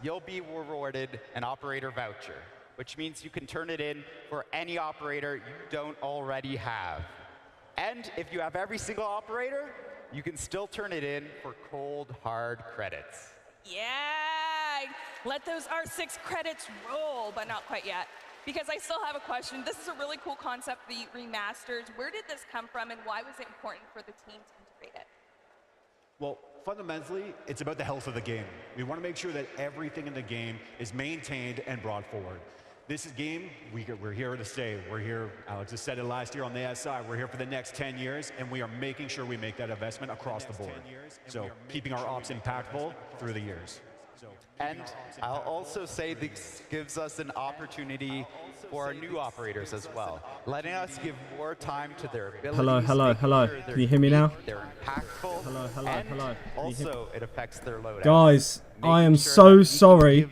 you'll be rewarded an operator voucher, which means you can turn it in for any operator you don't already have. And if you have every single operator, you can still turn it in for cold, hard credits. Yeah, let those R6 credits roll, but not quite yet. Because I still have a question. This is a really cool concept, the remasters. Where did this come from, and why was it important for the team to integrate it? Well, fundamentally, it's about the health of the game. We want to make sure that everything in the game is maintained and brought forward. This game, we're here to stay. We're here, Alex has said it last year on the SI, we're here for the next 10 years, and we are making sure we make that investment across the board. So keeping our ops impactful through the years. And I'll also say this gives us an opportunity for our new operators as well, letting us give more time to their abilities. Hello. Can you hear me now? They're impactful. Hello. Also, it affects their loadout. Guys, I am so sorry.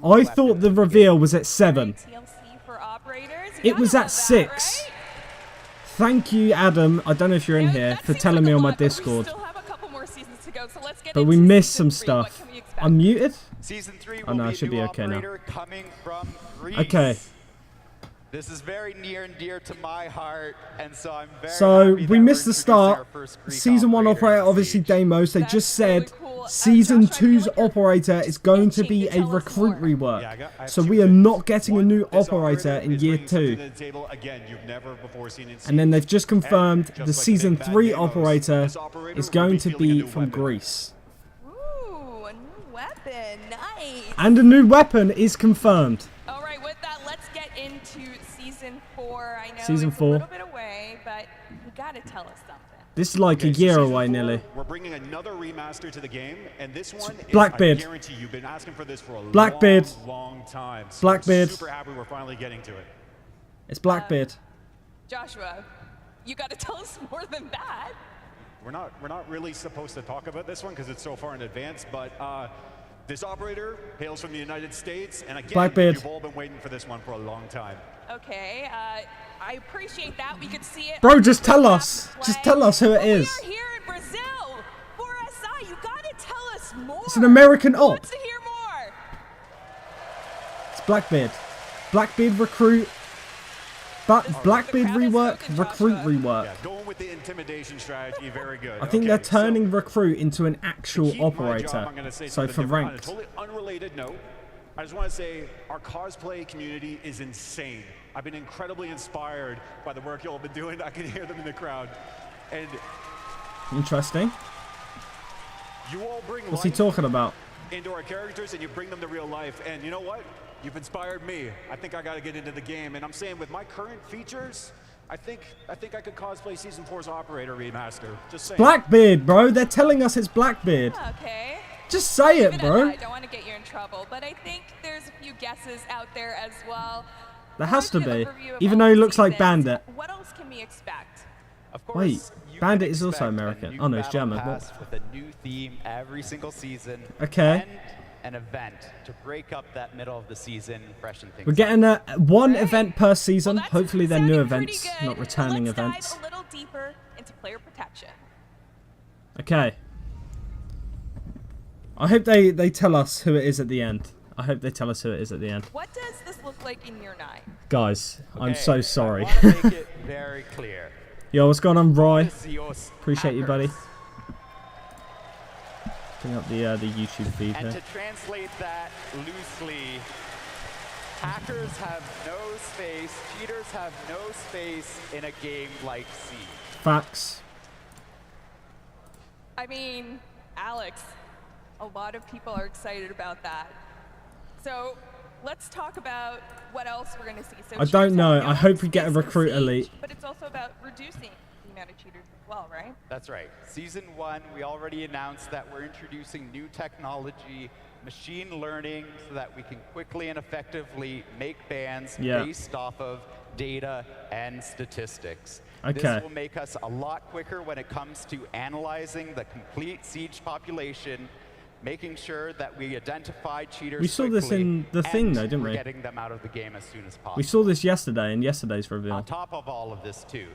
I thought the reveal was at 7. It was at 6. Thank you, Adam. I don't know if you're in here, for telling me on my Discord. But we missed some stuff. I'm muted? Oh no, I should be okay now. Okay. This is very near and dear to my heart, and so I'm very happy we that missed we're the start. introducing our first Greek Season 1 operator, obviously deimos. They just said Season 2's operator is going to be a recruit rework. So we are not getting a new operator in Year 2. And then they've just confirmed the Season 3 operator is going to be from Greece. Ooh, a new weapon. Nice. And a new weapon is confirmed. All right, with that, let's get into Season 4. I know Season it's 4. a little bit away, but you gotta tell us something. This is like a year away, nearly. We're bringing another remaster to the game, and this one Blackbeard. I guarantee you've been asking for this for a Blackbeard. long time. So Blackbeard. I'm super happy we're finally getting to it. It's Blackbeard. Joshua, you gotta tell us more than that. We're not really supposed to talk about this one because it's so far in advance, but this operator hails from the United States, and again, Blackbeard. you've all been waiting for this one for a long time. Okay, I appreciate that. We could see it. Bro, just tell us. Just tell us who it is. We're here in Brazil for SI. You gotta tell us more. It's an American op. Wants to hear more. It's Blackbeard. Blackbeard recruit. Blackbeard rework, recruit rework. Yeah, going with the intimidation strategy, very good. I think they're turning recruit into an actual operator. So for on a ranked. totally unrelated note, I just want to say our cosplay community is insane. I've been incredibly inspired by the work y'all have been doing. I can hear them in the crowd. And Interesting. you all bring What's he life talking about? into our characters, and you bring them to real life. And you know what? You've inspired me. I think I got to get into the game. And I'm saying with my current features, I think I could cosplay Season 4's Operator Remaster. Just saying. Blackbeard, bro. They're telling us it's Blackbeard. Okay. Just say it, bro. I don't want to get you in trouble, but I think there's a few guesses out there as well. There has to be. Overview of Even all though he the looks like seasons. Bandit. What else can we expect? Of course, Wait, you Bandit can is also expect a American. new Oh no, he's battle German. pass with a new theme every single season. Okay. And an event to break up that middle of the season, freshen things We're getting one event per season. Well, that's Hopefully they're new sounding pretty events, good. not returning Let's events. dive a little deeper into player protection. Okay. I hope they tell us who it is at the end. I hope they tell us who it is at the end. What does this look like in year 9? Guys, I'm so sorry. I want to make it very clear. Yo, what's going on, Roy? This is your Appreciate you, buddy. hackers. Bring up the YouTube feed And here. to translate that loosely, hackers have no space, cheaters have no space in a game like Siege. Facts. I mean, Alex, a lot of people are excited about that. So let's talk about what else we're going to see. So I don't cheaters know. have no I hope we get a space in recruit Siege, elite. But it's also about reducing the amount of cheaters as well, right? That's right. Season 1, we already announced that we're introducing new technology, machine learning, so that we can quickly and effectively make bans based off of data and statistics. Okay. This will make us a lot quicker when it comes to analyzing the complete Siege population, making sure that we identify cheaters We saw this in the thing, though, didn't we? Getting them out of the game as soon as possible. We saw this yesterday in yesterday's reveal. On top of all of this, too,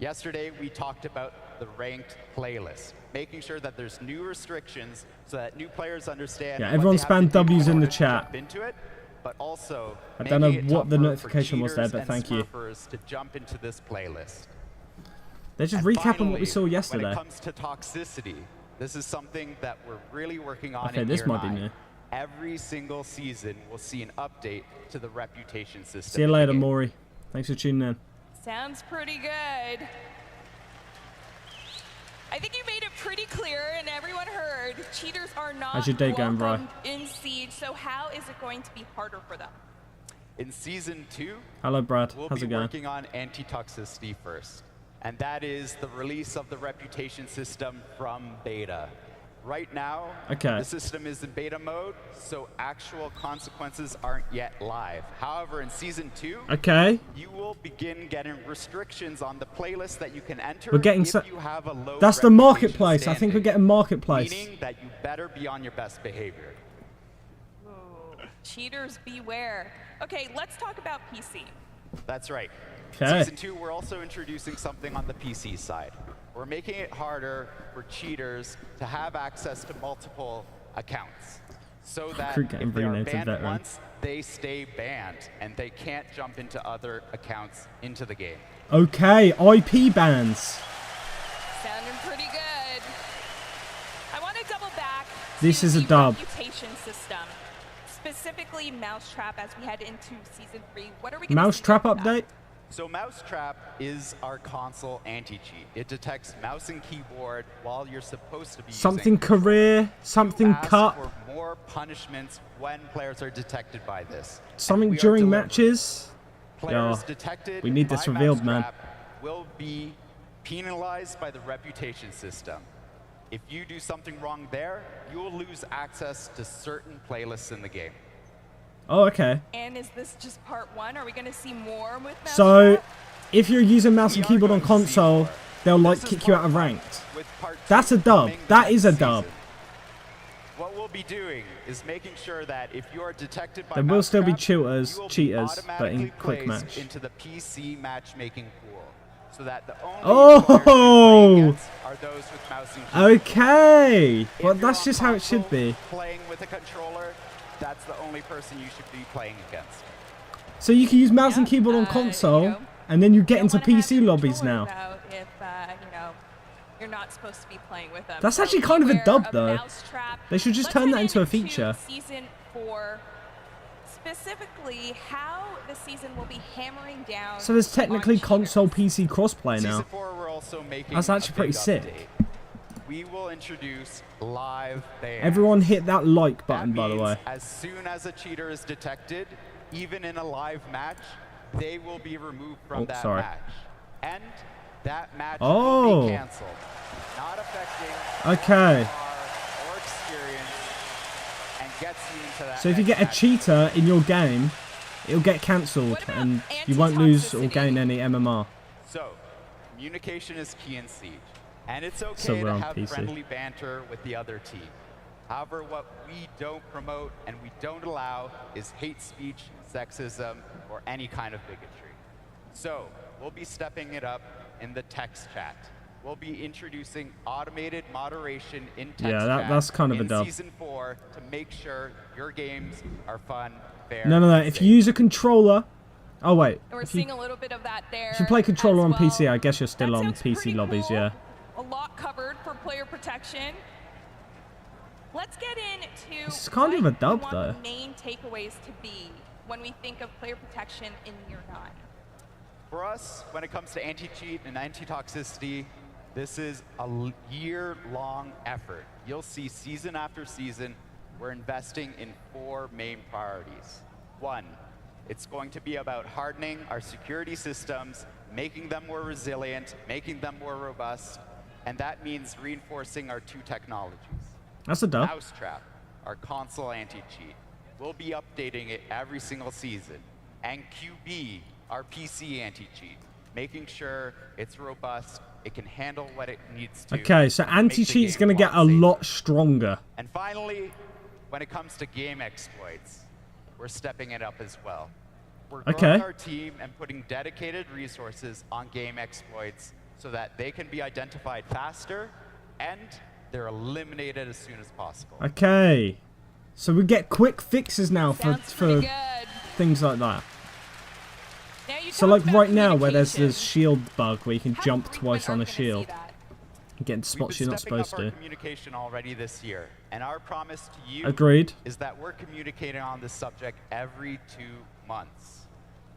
Yesterday, we talked about the ranked playlist, making sure that there's new restrictions so that new players understand. Yeah, everyone spam W's in the chat. Into it, but also I don't know making it what the tougher notification for was there, cheaters but and thank you. smurfers to jump into this playlist. They're just And recapping what we finally, saw when yesterday. it comes to toxicity, this is something that we're really working on Okay, in this year might be 9. new. Every single season, we'll see an update to the reputation system. See you in the later, game. Maury. Thanks for tuning in. Sounds pretty good. I think you made it pretty clear and everyone heard cheaters are not How's your day going, bro? welcome in Siege, so how is it going to be harder for them? In Season 2, Hello, Brad. we'll How's be it going? working on anti-toxicity first, and that is the release of the reputation system from beta. Right now, Okay. the system is in beta mode, so actual consequences aren't yet live. However, in Season 2, Okay. you will begin getting restrictions on the playlist that you can enter We're getting if you have a low That's the reputation marketplace. I think we're standing, getting marketplace. meaning that you better be on your best behavior. Ooh, cheaters beware. Okay, let's talk about PC. That's right. Okay. Season 2, we're also introducing something on the PC side. We're making it harder for cheaters to have access to multiple accounts, so that Crew getting if they are renamed to banned veteran. once, they stay banned, and they can't jump into other accounts into the game. Okay, IP bans. Sounding pretty good. I want to double back. This to is a the dub. reputation system, specifically Mousetrap. As we head into Season 3, what are we going to Mousetrap update? So Mousetrap is our console anti-cheat. It detects mouse and keyboard while you're supposed to be Something using control. career, something You ask cut, for more punishments when players are detected by this. and something we are during delivering. matches. Players Yeah, detected we need by this revealed, man. Mousetrap will be penalized by the reputation system. If you do something wrong there, you will lose access to certain playlists in the game. Oh, okay. And is this just part 1? Are we going to see more with Mousetrap? So, if you're using mouse and We are keyboard on going to see console, more. they'll like This is kick you out part of one, ranked. with part 2 That's a dub. coming That is a next dub. season. What we'll be doing is making sure that if you are detected by There will still be Mousetrap, cheaters, you will be cheaters, but in automatically quick placed match. into the PC matchmaking pool, so that the only Oh! players you're playing against are those with mouse and keyboard. Okay. If Well, you're that's on just how it should console be. Playing with a controller, that's the only person you should be playing against. So you can use mouse and Yeah, keyboard on you console, know, and then you get Don't into wanna have PC your lobbies controllers now. out if you're not supposed to be playing with them. That's So actually kind of a beware dub, of though. Mousetrap. They should just Let's turn head that into a into feature. Season 4, specifically how the season will be hammering down. So there's technically on console cheaters. PC crossplay now. Season 4, we're also making That's actually a pretty big sick. update. We will introduce live bans. Everyone hit that like That button, by the means way. as soon as a cheater is detected, even in a live match, they will be removed from Oh, that sorry. match. And that match Oh. will be canceled, not affecting Okay. or experience, and gets you into that So if you next get a match. cheater in your game, it'll get cancelled, What about and you won't lose or anti-toxicity? gain any MMR. So, communication is key in Siege, and it's okay So we're to on have PC. friendly banter with the other team. However, what we don't promote and we don't allow is hate speech, sexism, or any kind of bigotry. So, we'll be stepping it up in the text chat. We'll be introducing automated moderation in text Yeah, chat that's kind of a in dub. Season 4 to make sure your games are fun, fair, No, no, no. and If safe. you use a controller... Oh, wait. And we're If you, seeing a little bit of that there. if you play controller as on well. PC, I guess you're still That on sounds PC pretty lobbies, cool. yeah. A lot covered for player protection. Let's get into This is kind of what a dub, we want though. the main takeaways to be when we think of player protection in year 9. For us, when it comes to anti-cheat and anti-toxicity, this is a year-long effort. You'll see season after season, we're investing in 4 main priorities. 1, it's going to be about hardening our security systems, making them more resilient, making them more robust, and that means reinforcing our 2 technologies. That's a dub. Mousetrap, our console anti-cheat. We'll be updating it every single season. And QB, our PC anti-cheat, making sure it's robust, it can handle what it needs to. Okay, so and make the anti-cheat's game going to get a safer. lot stronger. And finally, when it comes to game exploits, we're stepping it up as well. We're growing Okay. our team and putting dedicated resources on game exploits so that they can be identified faster and they're eliminated as soon as possible. Okay. So we get quick fixes now for Sounds good. things like that. Now you So talked like about right now where there's communication. this shield bug where you can How jump frequent twice are on we a gonna see shield. that? And get in spots We've you're been not stepping supposed up our to. communication already this year, and our promise to you Agreed. is that we're communicating on this subject every 2 months.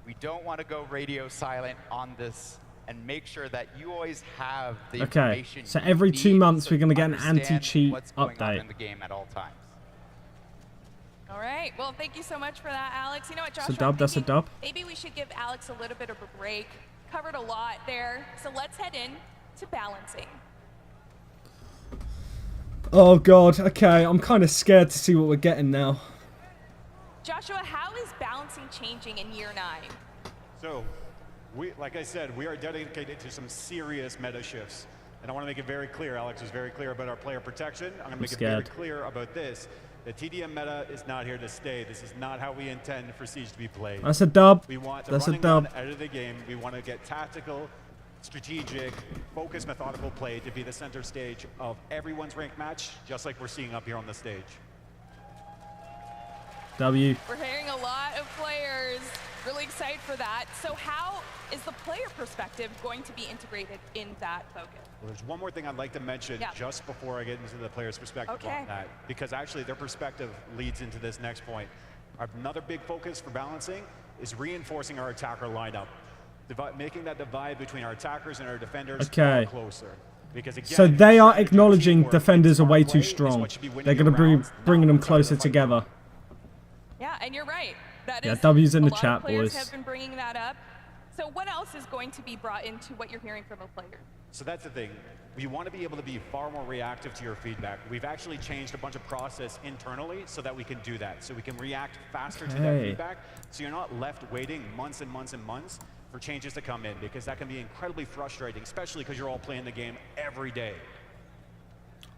We don't want to go radio silent on this and make sure that you always have the Okay, information so you every need 2 months so we're gonna you get an understand anti-cheat what's going on update. in the game at all times. All right. Well, thank you so much for that, Alex. You know what, That's Joshua? a dub, I'm that's a thinking dub. Maybe we should give Alex a little bit of a break. Covered a lot there. So let's head in to balancing. Oh god, okay, I'm kind of scared to see what we're getting now. Joshua, how is balancing changing in year 9? So, like I said, we are dedicated to some serious meta shifts. And I want to make it very clear, Alex was very clear about our player protection. I'm going to make it very clear about this. The TDM meta is not here to stay. This is not how we intend for Siege to be played. That's a dub. We want the That's a running dub. gun out of the game. We want to get tactical, strategic, focused, methodical play to be the center stage of everyone's ranked match, just like we're seeing up here on the stage. W. We're hearing a lot of players really excited for that. So how is the player perspective going to be integrated in that focus? Well, there's one more thing I'd like to mention just before I get into the player's perspective on that, because actually their perspective leads into this next point. Another big focus for balancing is reinforcing our attacker lineup, making that divide between our attackers and our defenders closer. Because again, so they are acknowledging defenders are way too strong. They're going to be bringing them closer together. Yeah, and you're right. That Yeah, is W's in the a lot chat, of players boys. have been bringing that up. So what else is going to be brought into what you're hearing from the players? So that's the thing. We want to be able to be far more reactive to your feedback. We've actually changed a bunch of process internally so that we can do that. So we can react faster to that feedback. So you're not left waiting months and months and months for changes to come in, because that can be incredibly frustrating, especially because you're all playing the game every day.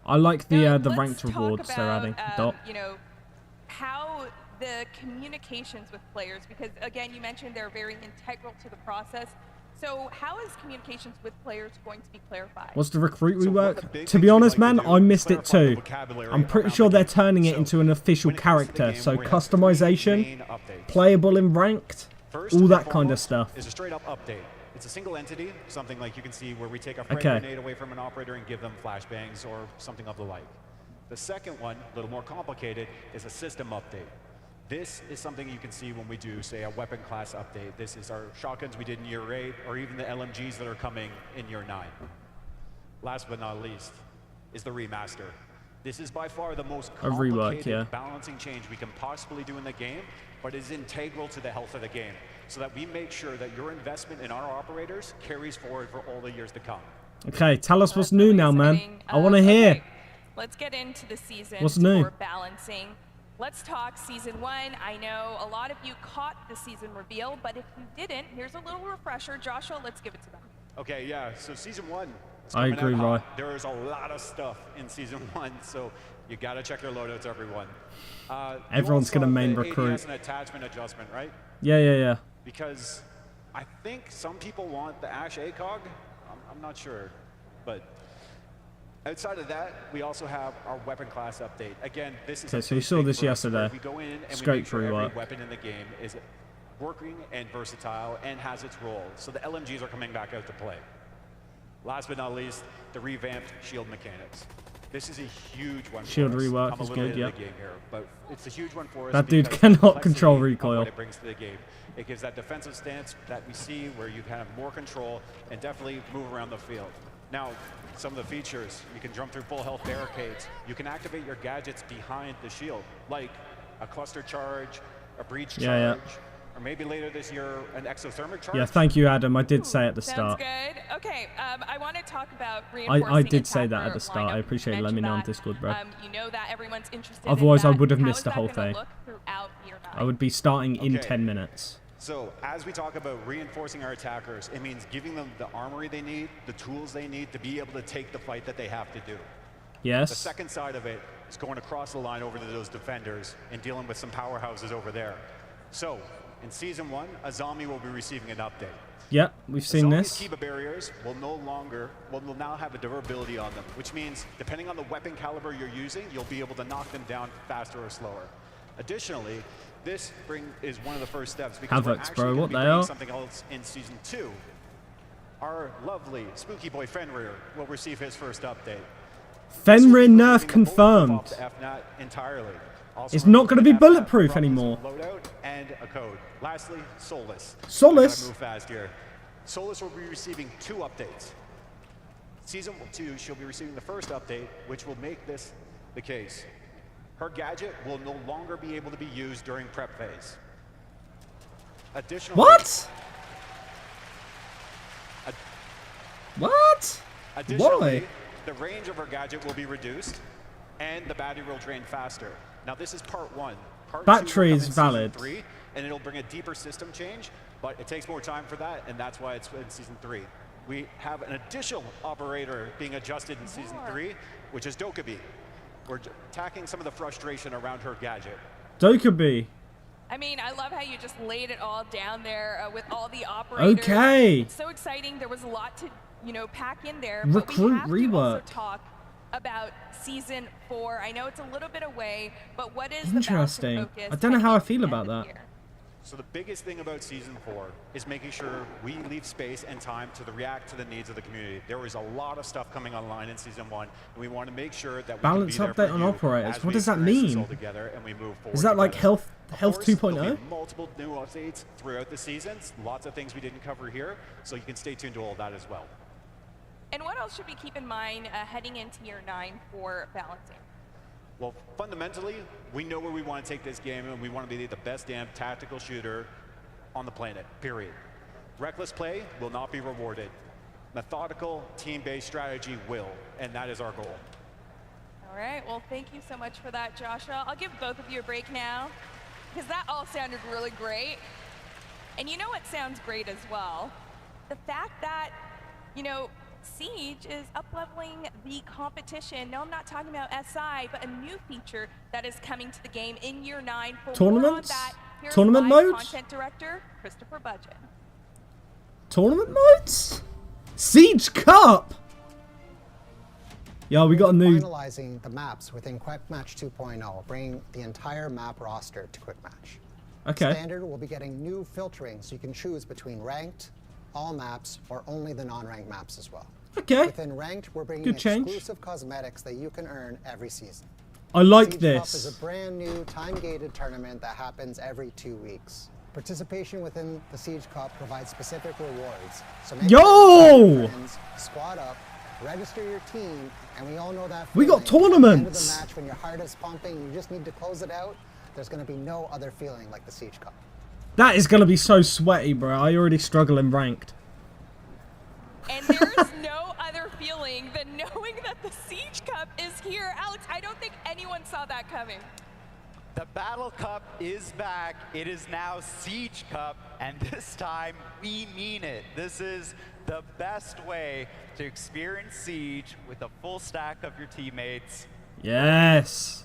I like the Let's ranked talk rewards they're about, adding. Dot. you know, how the communications with players, because again, you mentioned they're very integral to the process. So how is communications with players going to be clarified? What's the recruit rework? To be honest, man, I missed it too. I'm pretty sure they're turning it into an official character. So customization, playable in ranked, all that kind of stuff. Is a straight up update. It's a single entity, something like you can see where we take a frag grenade away from an operator and give them flashbangs or something of the like. The second one, a little more complicated, is a system update. This is something you can see when we do, say, a weapon class update. This is our shotguns we did in year 8, or even the LMGs that are coming in year 9. Last but not least is the remaster. This is by far the most complicated balancing change we can possibly do in the game, but is integral to the health of the game, so that we make sure that your investment in our operators carries forward for all the years to come. Okay, tell us what's new now, man. I want to hear. Okay. Let's get into the season What's new? for balancing. Let's talk Season 1. I know a lot of you caught the season reveal, but if you didn't, here's a little refresher. Joshua, let's give it to them. Okay, yeah, so Season 1. I agree, Roy. There is a lot of stuff in Season 1, so you got to check your loadouts, everyone. Everyone's going to main recruit. ADS and attachment adjustment, right? Yeah. Because I think some people want the Ash ACOG. I'm not sure, but outside of that, we also have our weapon class update. Again, this is so you saw this yesterday. We go in and Scope we make sure rework. every weapon in the game is working and versatile and has its role. So the LMGs are coming back out to play. Last but not least, the revamped shield mechanics. This is a huge one. Shield for us. rework I'm is a little good, bit yeah. of the game here, but it's a huge one for us. That dude because cannot the control complexity of recoil. What it brings to the game. It gives that defensive stance that we see where you can have more control and definitely move around the field. Now, some of the features, you can jump through full health barricades. You can activate your gadgets behind the shield, like a cluster charge, a breach charge, or maybe later this year, an exothermic charge. Yeah, thank you, Adam. I did say at the start. Sounds good. Okay, I want to talk about reinforcing I did say that at the attacker start. I lineup. appreciate it. You Let me know on mentioned Discord, bro. that. You know that everyone's interested Otherwise, in I that. would have How missed is the that whole gonna thing. look throughout year 9? I would be starting in 10 minutes. So as we talk about reinforcing our attackers, it means giving them the armory they need, the tools they need to be able to take the fight that they have to do. Yes. The second side of it is going across the line over to those defenders and dealing with some powerhouses over there. So, in Season 1, a zombie will be receiving an update. Yep, we've seen Zombies' this. Kiba barriers will now have a durability on them, which means depending on the weapon caliber you're using, you'll be able to knock them down faster or slower. Additionally, this is one of the first steps because we're Havocs, actually bro, going what to be the bringing hell? something else in Season 2. Our lovely spooky boy Fenrir will receive his first update. Fenrir nerf confirmed. Off the FNAT entirely. Also It's not going to be FNAT bulletproof problems anymore. with Loadout and a code. Lastly, Solus. Solus? I gotta move fast here. Solus will be receiving 2 updates. Season 2, she'll be receiving the first update, which will make this the case. Her gadget will no longer be able to be used during prep phase. Additionally, What? What? Additionally, Why? the range of her gadget will be reduced, and the battery will drain faster. Now, this is part 1. Part 2 will Battery come is in Season valid. 3, and it'll bring a deeper system change, but it takes more time for that, and that's why it's in Season 3. We have an additional operator being adjusted in Season 3, which is Dokkaebi. We're attacking some of the frustration around her gadget. Dokkaebi. I mean, I love how you just laid it all down there with all the operators. Okay. It's so exciting. There was a lot to, pack in there. Recruit but we have to also rework. talk about Season 4. I know it's a little bit away, but what is Interesting. the balance of focus I don't know how I heading feel into the about end of that. the year? So the biggest thing about Season 4 is making sure we leave space and time to react to the needs of the community. There was a lot of stuff coming online in Season 1, and we want to make sure that we Balance can be there update for on you operators. as What we does that experience this mean? all together and we move forward Is that like together. Health Of course, there'll 2.0? be multiple new updates throughout the seasons, lots of things we didn't cover here, so you can stay tuned to all that as well. And what else should we keep in mind heading into Year 9 for balancing? Well, fundamentally, we know where we want to take this game, and we want to be the best damn tactical shooter on the planet, period. Reckless play will not be rewarded. Methodical, team-based strategy will, and that is our goal. All right, well, thank you so much for that, Joshua. I'll give both of you a break now, because that all sounded really great. And you know what sounds great as well? The fact that, Siege is up-leveling the competition. No, I'm not talking about SI, but a new feature that is coming to the game in Year 9. For Tournaments? more on that, here's Tournament live mode? content director, Christopher Budgeon. Tournament modes? Siege Cup! Yo, we got a new... Finalizing the maps within Quick Match 2.0, bringing the entire map roster to Quick Match. Okay. Standard will be getting new filtering, so you can choose between ranked, all maps, or only the non-ranked maps as well. Okay. Within ranked, we're bringing Good change. exclusive cosmetics that you can earn every season. I like Siege Cup is this. a brand new time-gated tournament that happens every 2 weeks. Participation within the Siege Cup provides specific rewards. So make Yo! sure you invite your friends, squad up, register your team, and we all know that We got feeling. At the end of tournaments. the match, when your heart is pumping, you just need to close it out. There's going to be no other feeling like the Siege Cup. That is going to be so sweaty, bro. I already struggle in ranked. And there's no other feeling than knowing that the Siege Cup is here. Alex, I don't think anyone saw that coming. The Battle Cup is back. It is now Siege Cup, and this time we mean it. This is the best way to experience Siege with a full stack of your teammates Yes.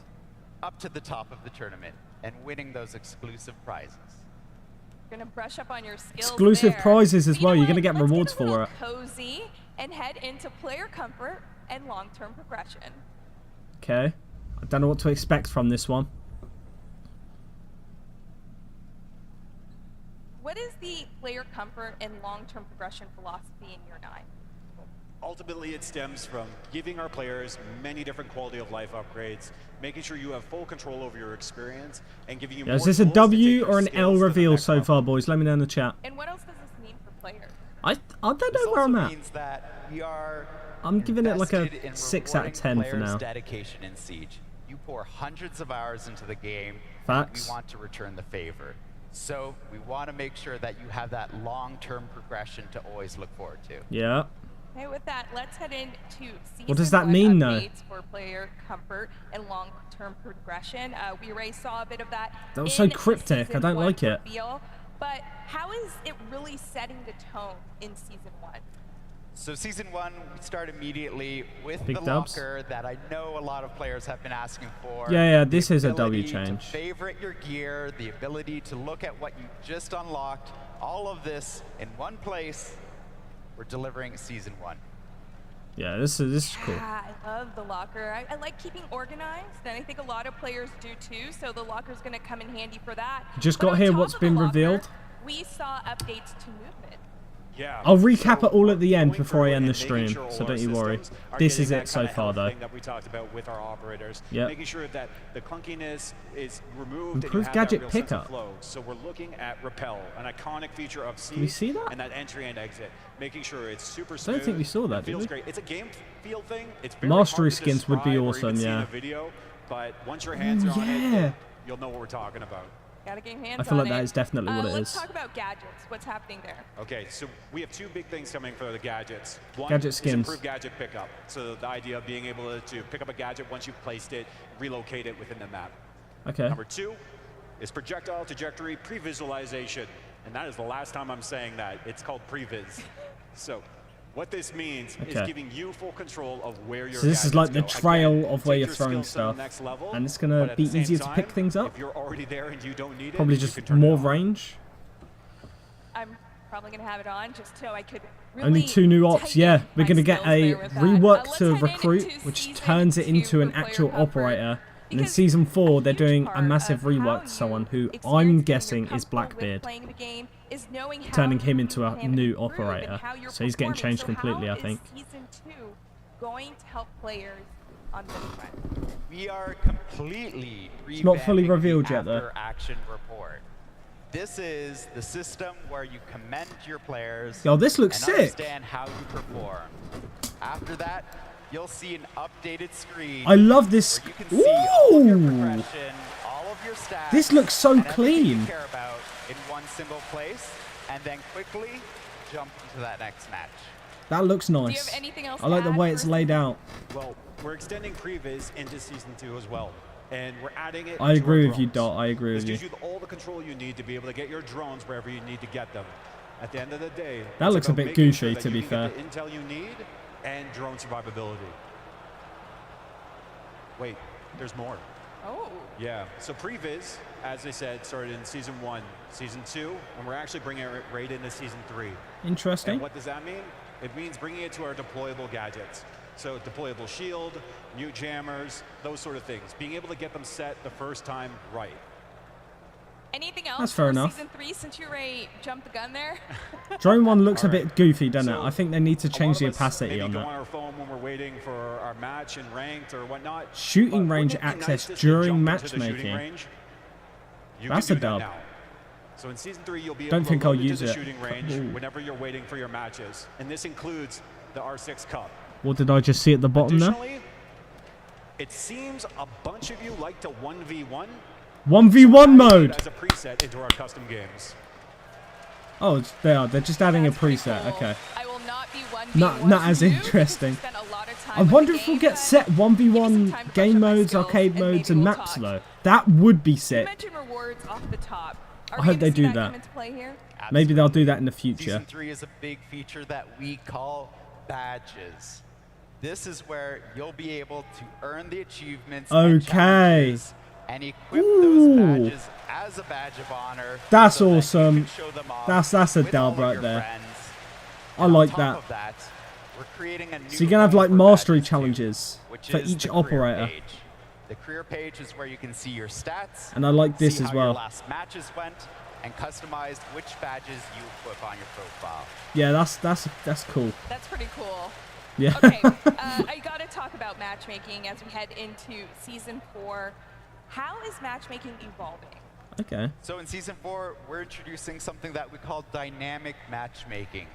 up to the top of the tournament and winning those exclusive prizes. Gonna brush up on your skills. Exclusive there. prizes as But you well. know You're gonna what? get Let's rewards a for little it. Cozy and head into player comfort and long-term progression. Okay. I don't know what to expect from this one. What is the player comfort and long-term progression philosophy in Year 9? Ultimately, it stems from giving our players many different quality of life upgrades, making sure you have full control over your experience, and giving you Yeah, more is this a tools to take W your or an skills L to the reveal next so level. far, boys? Let me know in the chat. And what else does this mean for players? I don't This know where also I'm at. means that we are I'm giving it like a invested in 6 out of rewarding 10 for players' now. dedication in Siege. You pour hundreds of hours into the game. Facts. We want to return the favor. So we want to make sure that you have that long-term progression to always look forward to. Yeah. Okay, with that, let's head into season What does that 1 mean, though? updates for player comfort and long-term progression. We already saw a bit of that. That was in so cryptic. the I don't season 1 like it. reveal, but how is it really setting the tone in season 1? So Season 1, we start immediately with Big the dubs. locker that I know a lot of players have been asking for. Yeah, this The is a W ability change. to favorite your gear, the ability to look at what you just unlocked, all of this in one place. We're delivering Season 1. Yeah, this is cool. Yeah, I love the locker. I like keeping organized, and I think a lot of players do too, so the locker's going to come in handy for that. Just But got on here top what's of the been locker, revealed. We saw updates to movement. Yeah. I'll recap it all at the end going before I through end the and making stream, sure so all don't our you worry. systems are This getting is that it so kind of far, health though. thing that we talked about with our operators. Yep. Making sure that the clunkiness is removed. Improved and you have gadget that real sense of pickup. flow. So we're looking at Repel, an iconic feature of Siege. we see that? And that entry and exit, making sure it's super I smooth. don't think we saw that, It did feels we? great. It's a game feel thing. It's very Mastery hard to skins would be describe or awesome, even see in yeah. a video, but once your hands are on yeah. it, you'll know what we're talking about. Gotta get your hands I feel on like that it. is definitely what it Let's is. talk about gadgets. What's happening there? Okay, so we have two big things coming for the gadgets. One Gadget is skins. improved gadget pickup. So the idea of being able to pick up a gadget once you've placed it, relocate it within the map. Okay. Number two is projectile trajectory pre-visualization. And that is the last time I'm saying that. It's called previs. So what this means is Okay. giving you full control of where your So this is gadgets like the go. trail Again, of where take you're your throwing skills to the stuff. next level, And it's gonna but at be the same easier to pick time, things up. If you're already there and you don't need Probably it, you just can turn more it on. range. I'm probably gonna have it on just so I could really Only 2 new ops, tighten yeah. We're my going to get skills a there with that. rework Let's to head in recruit, into which season turns it 2 into an for player actual comfort, operator. And in because Season 4, they're huge doing a part massive of how rework to you someone who experience I'm when you're guessing is comfortable with Blackbeard, playing the game is knowing how turning him you into a can new improve and operator. how you're So he's getting performing. changed So completely, how I think. is Season 2 going to help players on this front? We are completely not fully revamping revealed the yet, though. after-action report. This is the system where you commend your players Yo, this looks and sick. understand how you perform. After that, you'll see an updated screen I love this. where you can see all of your Ooh! progression, all of your stats. This looks so and everything clean. you care about in one single place, and then quickly jump into that next match. That looks Do you nice. have anything else I like to the add way it's for laid out. Well, we're extending previs into Season 2 as well. And we're adding it I to agree our with you, drones. Dot. I agree This with you. gives you all the control you need to be able to get your drones wherever you need to get them. At the end of the day, That it's looks a about bit making goofy, sure that to you be can fair. get the intel you need and drone survivability. Wait, there's more. Oh, Yeah, so previs, as I said, started in Season 1, Season 2, and we're actually bringing it right into Season 3. Interesting. And what does that mean? It means bringing it to our deployable gadgets. So deployable shield, mute jammers, those sort of things. Being able to get them set the first time right. anything else That's fair for enough. Season 3 since you already jumped the gun there? Drone 1 looks a Alright. bit goofy, doesn't it? So, I think they need to a lot change of the us opacity maybe on go that. on our phone when we're waiting for our match in ranked or whatnot. Shooting But range wouldn't it be access nice to during jump into the shooting matchmaking. range? You That's can a do that dub. now. So in Season 3, you'll be Don't able think to I'll load into use the it. shooting range Ooh. whenever you're waiting for your matches. And this includes the R6 Cup. What did I just see at the bottom there? Additionally, it seems a bunch of you like to 1v1. 1v1 mode. As a preset into our custom games. Oh, they are. They're just adding That's a pretty preset. cool. Okay. I will not be 1v1 Not as you, because interesting. we spent a lot of time I with wonder the if we'll game, get but set give me some 1v1 time to brush up game my modes, skills, arcade and modes, maybe and we'll maps talk. though. That would be You sick. mentioned rewards off the top. Are I we hope gonna they see do that that. come into play here? Maybe they'll do Absolutely. that in the future. Season 3 is a big feature that we call badges. This is where you'll be able to earn the achievements and Okay. challenges and equip Ooh. those badges as a badge of honor. That's so that you awesome. can show them off That's a with all dub of right your there. friends. I And on like top that. of that, we're creating a new So you're gonna have home like for mastery badges too, challenges which for is each the career operator. page. The career page is where you can see your stats, And I like this see as how your well. last matches went, and customize which badges you equip on your profile. Yeah, that's cool. That's pretty cool. Yeah. Okay, I gotta talk about matchmaking as we head into Season 4. How is matchmaking evolving? Okay. So in Season 4, we're introducing something that we call dynamic matchmaking.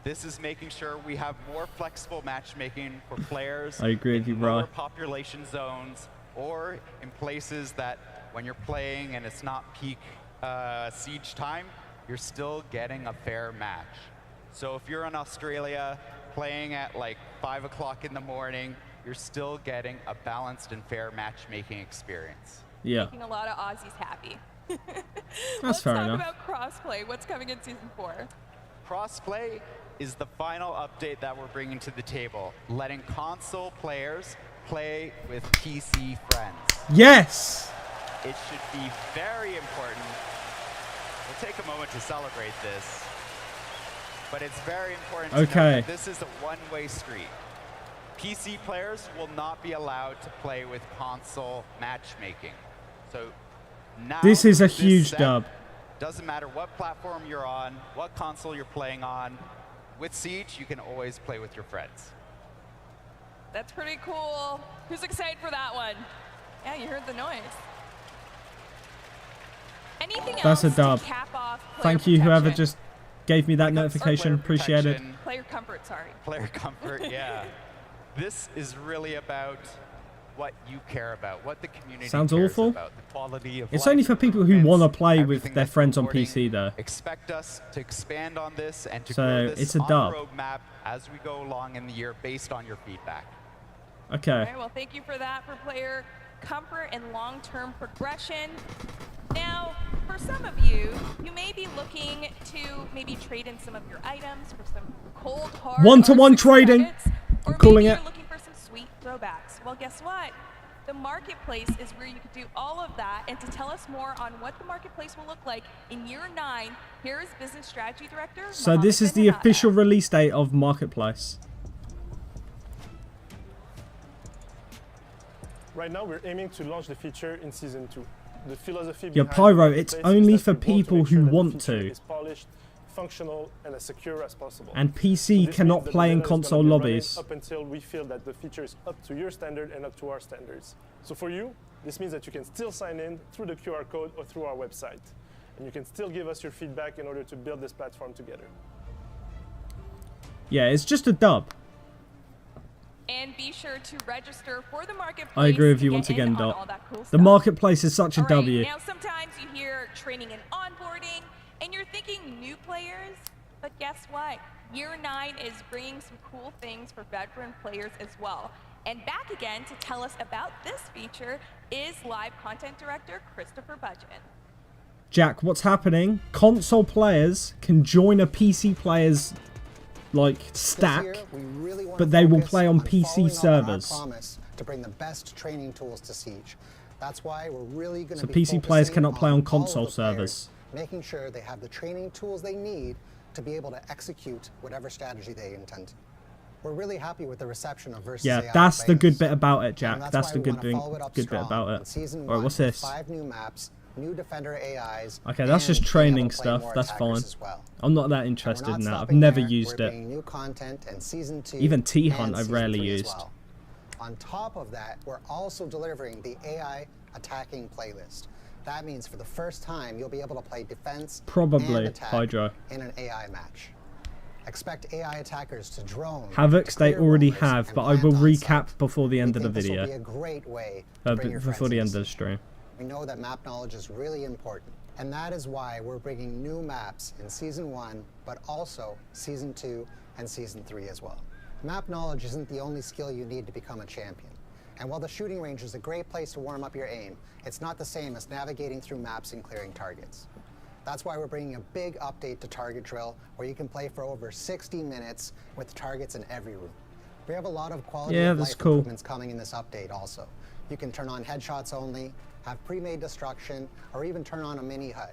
This is making sure we have more flexible matchmaking for players I agree with you, in bro. lower population zones or in places that when you're playing and it's not peak siege time, you're still getting a fair match. So if you're in Australia playing at like 5 o'clock in the morning, you're still getting a balanced and fair matchmaking experience. Yeah. Making a lot of Aussies happy. That's fair enough. Let's talk about crossplay. What's coming in Season 4? crossplay is the final update that we're bringing to the table, letting console players play with PC friends. Yes! It should be very important. We'll take a moment to celebrate this, but it's very important to know that this is a one-way street. PC players will not be allowed to play with console matchmaking. So now this is a huge dub. Doesn't matter what platform you're on, what console you're playing on. With Siege, you can always play with your friends. That's pretty cool. Who's excited for that one? Yeah, you heard the noise. Anything That's else a dub. to cap off Thank you, whoever just gave me that notification. Appreciate it. Player comfort, sorry. Player comfort, yeah. This is really about what you care about, what the community Sounds cares awful. about, the quality of It's life, only for people who want to play with everything their that's friends on rewarding. PC, though. Expect us to expand on this and to So, grow this it's a on dub. the roadmap as we go along in the year based on your feedback. Okay. All right, well, thank you for that, for player comfort and long-term progression. Now, for some of you, you may be looking to maybe trade in some of your items for some cold, hard One-to-one R6 trading. credits, I'm or calling maybe it. you're looking for some sweet throwbacks. Well, guess what? The marketplace is where you can do all of that. And to tell us more on what the marketplace will look like in year 9, here is Business Strategy Director. So this is the official release date of Marketplace. Right now, we're aiming to launch the feature in Season 2. The philosophy Yeah, behind Pyro, the it's marketplace only is that for we want to people make who sure that the want feature to. is polished, functional, and as secure as possible. And So PC this cannot means that play the in beta is gonna console be running lobbies. up until we feel that the feature is up to your standard and up to our standards. So for you, this means that you can still sign in through the QR code or through our website. And you can still give us your feedback in order to build this platform together. Yeah, it's just a dub. And be sure to register for the marketplace. I agree with to you get once in again, on Dot. all that cool The stuff. marketplace is such a All right, W. now sometimes you hear training and onboarding, and you're thinking new players, but guess what? Year 9 is bringing some cool things for veteran players as well. And back again to tell us about this feature is Live Content Director Christopher Budgeon. Jack, what's happening? Console players can join a PC player's stack, This year, we really want but to they will focus play on on PC following up on our servers. promise to bring the best training tools to Siege. That's why we're really going So to be PC players focusing cannot play on all of console the players, servers. making sure they have the training tools they need to be able to execute whatever strategy they intend to. We're really happy with the reception of Versus Yeah, AI that's the good playlists. bit about it, And Jack. That's why the we good wanna thing. follow it up Good bit strong about in it. Season Alright, 1 what's with this? 5 new maps, new Defender AIs, Okay, that's and just being training able to play stuff. more That's attackers fine. as well. I'm not that And we're interested not in that. I've stopping never there. used We're it. bringing new content in Season 2 Even T-Hunt and I've Season rarely 3 as used. well. On top of that, we're also delivering the AI attacking playlist. That means for the first time, you'll be able to play defense Probably and attack Hydro. in an AI match. Expect AI attackers to drone. Havocs they clear already rumors, have, and but I will plant on recap site. before the end We of the think this will video. be a great way to bring your Before friends the end into of the stream. We know that map knowledge is really important, and that is why we're bringing new maps in Season 1, but also Season 2 and Season 3 as well. Map knowledge isn't the only skill you need to become a champion. And while the shooting range is a great place to warm up your aim, it's not the same as navigating through maps and clearing targets. That's why we're bringing a big update to Target Drill, where you can play for over 60 minutes with targets in every room. We have a lot of quality Yeah, of that's life cool. improvements coming in this update also. You can turn on headshots only, have pre-made destruction, or even turn on a mini HUD.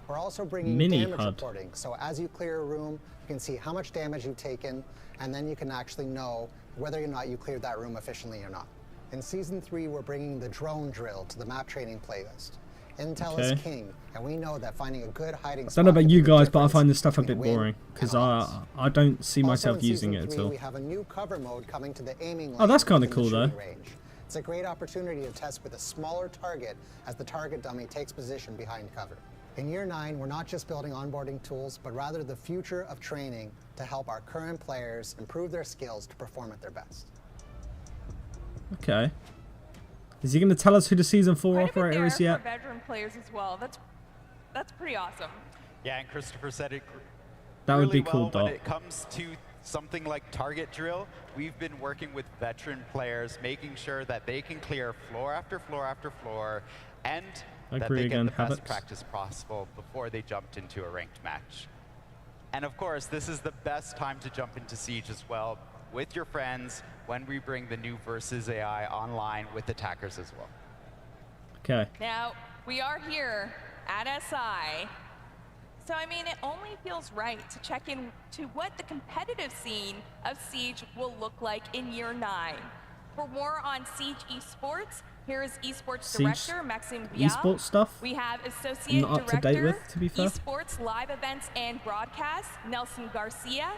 We're also bringing Mini damage HUD. reporting, so as you clear a room, you can see how much damage you've taken, and then you can actually know whether or not you cleared that room efficiently or not. In Season 3, we're bringing the drone drill to the map training playlist. Intel Okay. is king, and we know that finding a good hiding I spot don't know about can you be the guys, but I difference find this stuff a between bit win boring because and loss. I don't see Also myself in using Season it at 3, all. we have a new cover mode coming to the aiming Oh, that's lane kinda within the cool, though. shooting range. It's a great opportunity to test with a smaller target as the target dummy takes position behind cover. In Year 9, we're not just building onboarding tools, but rather the future of training to help our current players improve their skills to perform at their best. Okay. Is he going to tell us who the Season 4 Quite a bit operator there is yet? for veteran players as well. That's pretty awesome. Yeah, and Christopher said it That would really be cool, well. Dot. When it comes to something like Target Drill, we've been working with veteran players, making sure that they can clear floor after floor after floor, and that Agree they again, get the best Habits. practice possible before they jumped into a ranked match. And of course, this is the best time to jump into Siege as well with your friends when we bring the new Versus AI online with attackers as well. Okay. Now, we are here at SI. So, I mean, it only feels right to check in to what the competitive scene of Siege will look like in year 9. For more on Siege Esports, here is Esports Siege Director Maxime Vial. Esports stuff? We have Associate I'm not up to date Director, with, to be fair. Esports Live Events and Broadcasts, Nelson Garcia,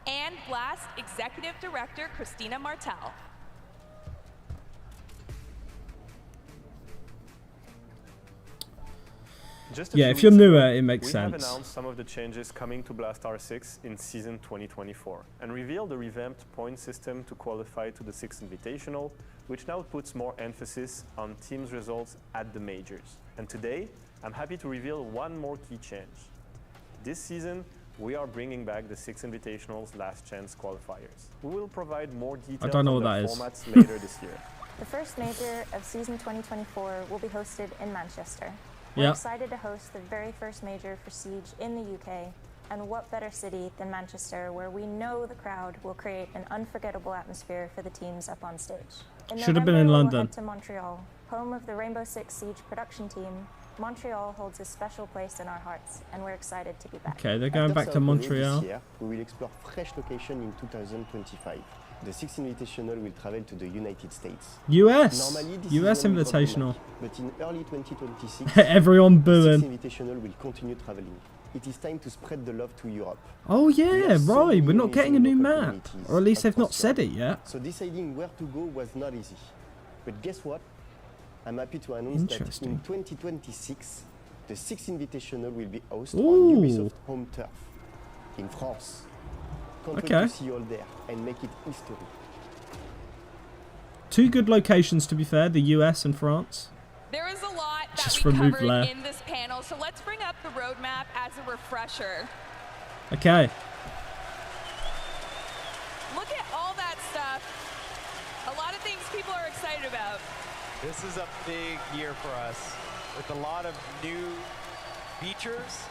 and Blast Executive Director, Christina Martel. Yeah, if you're newer, it makes we sense. We have announced some of the changes coming to Blast R6 in season 2024 and revealed the revamped point system to qualify to the 6th Invitational, which now puts more emphasis on teams' results at the majors. And today, I'm happy to reveal one more key change. This season, we are bringing back the 6th Invitational's last chance qualifiers. We will provide more details on the formats later this year. The first major of season 2024 will be hosted in Manchester. We're excited to host the very first major for Siege in the UK, and what better city than Manchester, where we know the crowd will create an unforgettable atmosphere for the teams up on stage. Should have been in London. We'll head to Montreal, home of the Rainbow Six Siege production team. Montreal holds a special place in our hearts, and we're excited to be back. Okay, they're going back to Montreal. This year, we will explore fresh location in 2025. The 6th Invitational will travel to the United States. US! Normally, this US is only Invitational. But in early 2026, everyone the 6th booing. Invitational will continue traveling. It is time to spread the love to Europe. Oh yeah, so right. We're not many getting a new local map. communities Or at least they've not across said Europe. it yet. So deciding where to go was not easy. But guess what? I'm happy to announce that in 2026, the 6th Invitational will be hosted on Ubisoft home turf in France. Can't wait to see you all there and make it history. Two good locations, to be fair, the US and France. There is a lot that Just we remove covered Blair. in this panel, so let's bring up the roadmap as a refresher. Okay. Look at all that stuff. A lot of things people are excited about. This is a big year for us with a lot of new features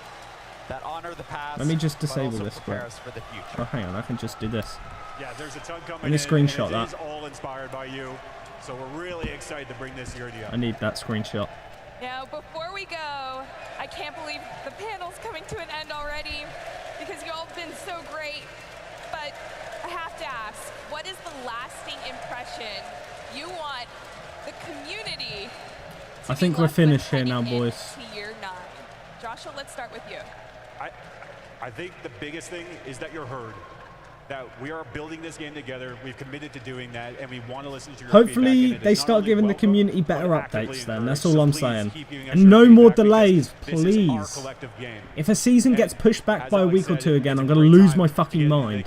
that honor the past. Let me just but disable also this prepare quick. us for the future. Oh, hang on, I can just do this. Yeah, there's a ton coming Let me screenshot and it that. is all inspired by you. So we're really excited to bring this year to you. I need that screenshot. Now, before we go, I can't believe the panel's coming to an end already because you all have been so great. But I have to ask, what is the lasting impression you want the community to I think be we're left with finished here now, heading boys. into year 9? Joshua, let's start with you. I think the biggest thing is that you're heard. That we are building this game together. We've committed to doing that, and we want to listen to your Hopefully feedback. they start giving the community better updates then. That's all I'm saying. And And no more delays, please. If a season gets pushed back by a week or two again, I'm going to lose my fucking mind.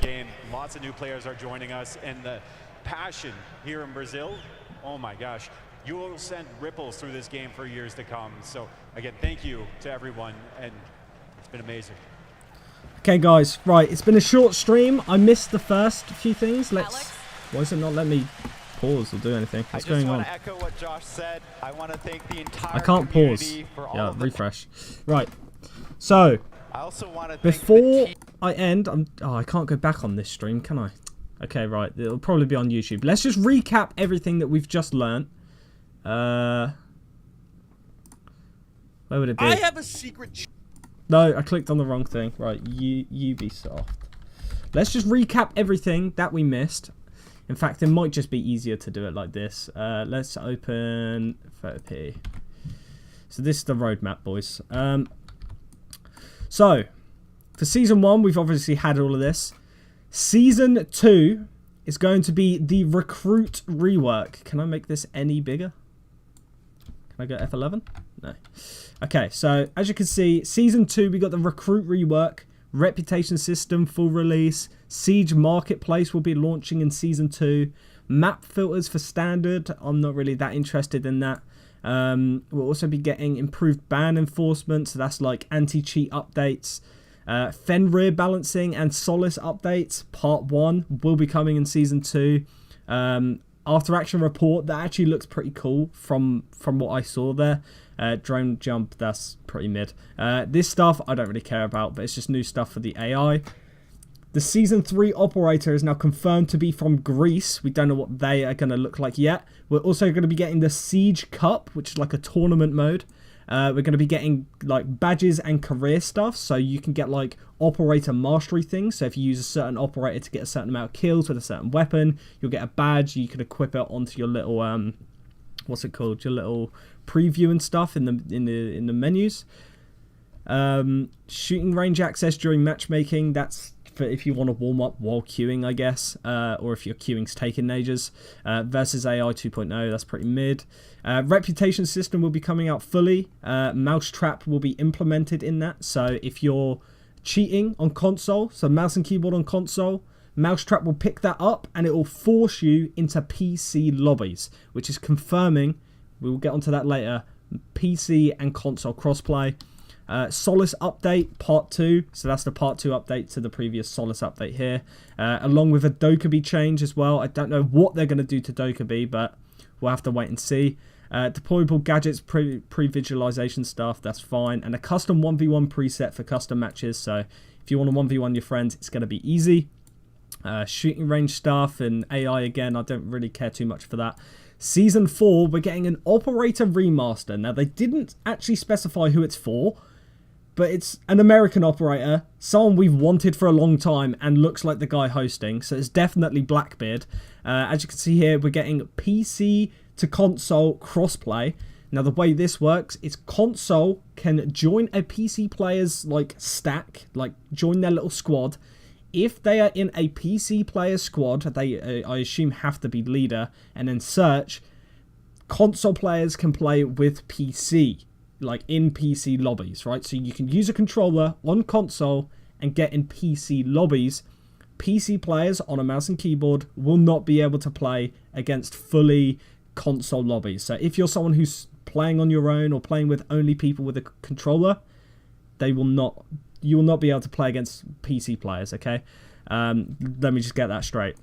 Lots of new players are joining us, and the passion here in Brazil, oh my gosh. You will send ripples through this game for years to come. So, again, thank you to everyone, and it's been amazing. Okay, guys, right, it's been a short stream. I missed the first few things. Alex? Why is it not letting me pause or do anything? What's going on? I just want to echo what Josh said. I want to thank the entire I can't pause. community for all Yeah, of the refresh. Right, so I also want to before I end, I can't go back on this stream, can I? Okay, right, it'll probably be on YouTube. Let's just recap everything that we've just learned. Where would it be? I have a secret. No, I clicked on the wrong thing. Right, Ubisoft. Let's just recap everything that we missed. In fact, it might just be easier to do it like this. Let's open 30p. So this is the roadmap, boys. So, for Season 1, we've obviously had all of this. Season 2 is going to be the Recruit rework. Can I make this any bigger? Can I go F11? No. Okay, so as you can see, Season 2, we got the Recruit rework, Reputation System, full release, Siege Marketplace will be launching in Season 2, map filters for Standard, I'm not really that interested in that. We'll also be getting improved ban enforcement, so that's like anti-cheat updates. Fenrir balancing and Solace updates, Part 1, will be coming in Season 2. after action report, that actually looks pretty cool from what I saw there. Drone jump, that's pretty mid. This stuff I don't really care about, but it's just new stuff for the AI. The Season 3 operator is now confirmed to be from Greece. We don't know what they are going to look like yet. We're also going to be getting the Siege Cup, which is like a tournament mode. We're going to be getting like badges and career stuff, so you can get like operator mastery things. So if you use a certain operator to get a certain amount of kills with a certain weapon, you'll get a badge. You can equip it onto your little what's it called? Your little preview and stuff in the menus. Shooting range access during matchmaking. That's for if you want to warm up while queuing, I guess, or if your queuing's taking ages. Versus AI 2.0, that's pretty mid. Reputation system will be coming out fully. Mousetrap will be implemented in that. So if you're cheating on console, so mouse and keyboard on console, Mousetrap will pick that up and it will force you into PC lobbies, which is confirming, we will get onto that later, PC and console crossplay. Solace update part 2, so that's the part 2 update to the previous Solace update here, along with a Dokkaebi change as well. I don't know what they're going to do to Dokkaebi, but we'll have to wait and see. Deployable gadgets, pre-visualization stuff, that's fine, and a custom 1v1 preset for custom matches, so if you want to 1v1 your friends, it's going to be easy. Shooting range stuff and AI again, I don't really care too much for that. Season 4, we're getting an operator remaster. Now, they didn't actually specify who it's for, but it's an American operator, someone we've wanted for a long time, and looks like the guy hosting, so it's definitely Blackbeard. As you can see here, we're getting PC to console crossplay. Now, the way this works is console can join a PC player's like stack, like join their little squad. If they are in a PC player squad, they I assume have to be leader, and then search. Console players can play with PC, like in PC lobbies, right? So you can use a controller on console and get in PC lobbies. PC players on a mouse and keyboard will not be able to play against fully console lobbies. So if you're someone who's playing on your own or playing with only people with a controller, you will not be able to play against PC players, okay? Let me just get that straight.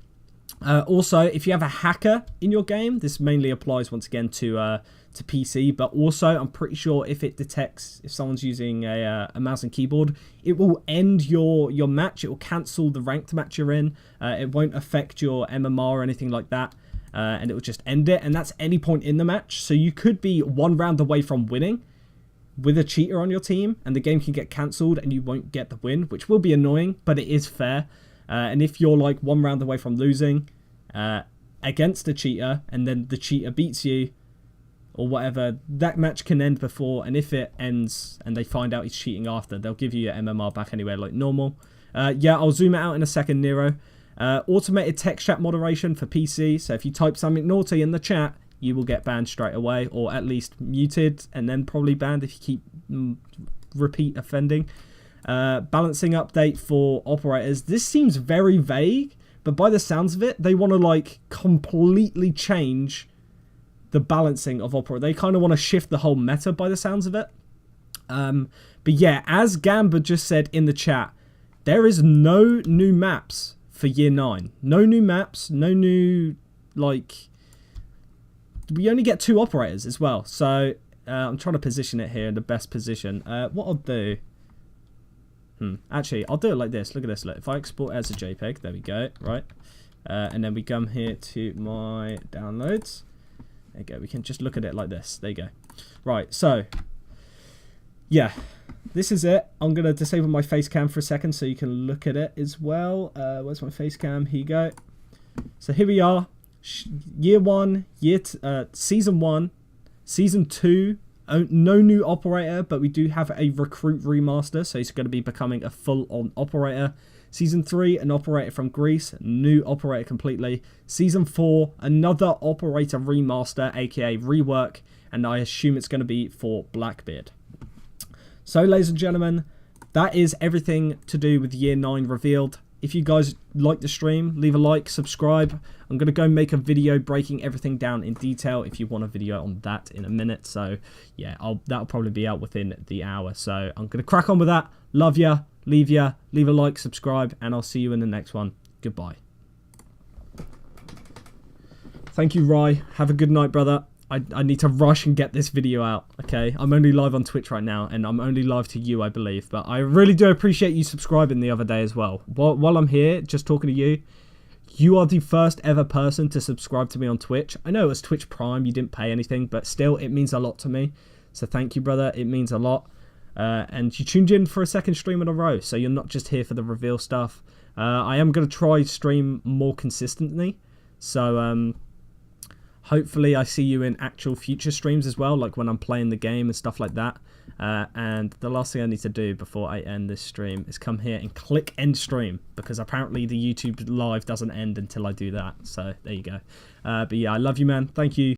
Also, if you have a hacker in your game, this mainly applies once again to PC, but also I'm pretty sure if it detects if someone's using a mouse and keyboard, it will end your match. It will cancel the ranked match you're in. It won't affect your MMR or anything like that, and it will just end it, and that's any point in the match. So you could be one round away from winning with a cheater on your team, and the game can get cancelled and you won't get the win, which will be annoying, but it is fair. And if you're like one round away from losing against a cheater, and then the cheater beats you or whatever, that match can end before, and if it ends and they find out he's cheating after, they'll give you your MMR back anyway like normal. Yeah, I'll zoom it out in a second, Nero. Automated text chat moderation for PC, so if you type something naughty in the chat, you will get banned straight away, or at least muted, and then probably banned if you keep repeat offending. Balancing update for operators. This seems very vague, but by the sounds of it, they want to like completely change the balancing of operators. They kind of want to shift the whole meta by the sounds of it. But yeah, as Gamba just said in the chat, there is no new maps for Year 9. No new maps, no new, like... We only get 2 operators as well, so I'm trying to position it here in the best position. What I'll do... Actually, I'll do it like this. Look at this. Look, if I export as a JPEG, there we go, right? And then we come here to my downloads. There you go. We can just look at it like this. There you go. Right, so... Yeah, this is it. I'm going to disable my face cam for a second so you can look at it as well. Where's my face cam? Here you go. So here we are. Year 1, Season 1, Season 2, no new operator, but we do have a recruit remaster, so he's going to be becoming a full-on operator. Season 3, an operator from Greece, new operator completely. Season 4, another operator remaster, aka rework, and I assume it's going to be for Blackbeard. So, ladies and gentlemen, that is everything to do with Year 9 revealed. If you guys like the stream, leave a like, subscribe. I'm going to go make a video breaking everything down in detail if you want a video on that in a minute. So, yeah, that'll probably be out within the hour. So, I'm going to crack on with that. Love ya, leave a like, subscribe, and I'll see you in the next one. Goodbye. Thank you, Rye. Have a good night, brother. I need to rush and get this video out, okay? I'm only live on Twitch right now, and I'm only live to you, I believe. But I really do appreciate you subscribing the other day as well. While I'm here, just talking to you, you are the first ever person to subscribe to me on Twitch. I know it was Twitch Prime, you didn't pay anything, but still, it means a lot to me. So thank you, brother. It means a lot. And you tuned in for a second stream in a row, so you're not just here for the reveal stuff. I am going to try stream more consistently. So, hopefully I see you in actual future streams as well, like when I'm playing the game and stuff like that. And the last thing I need to do before I end this stream is come here and click end stream, because apparently the YouTube live doesn't end until I do that. So there you go. But yeah, I love you, man. Thank you.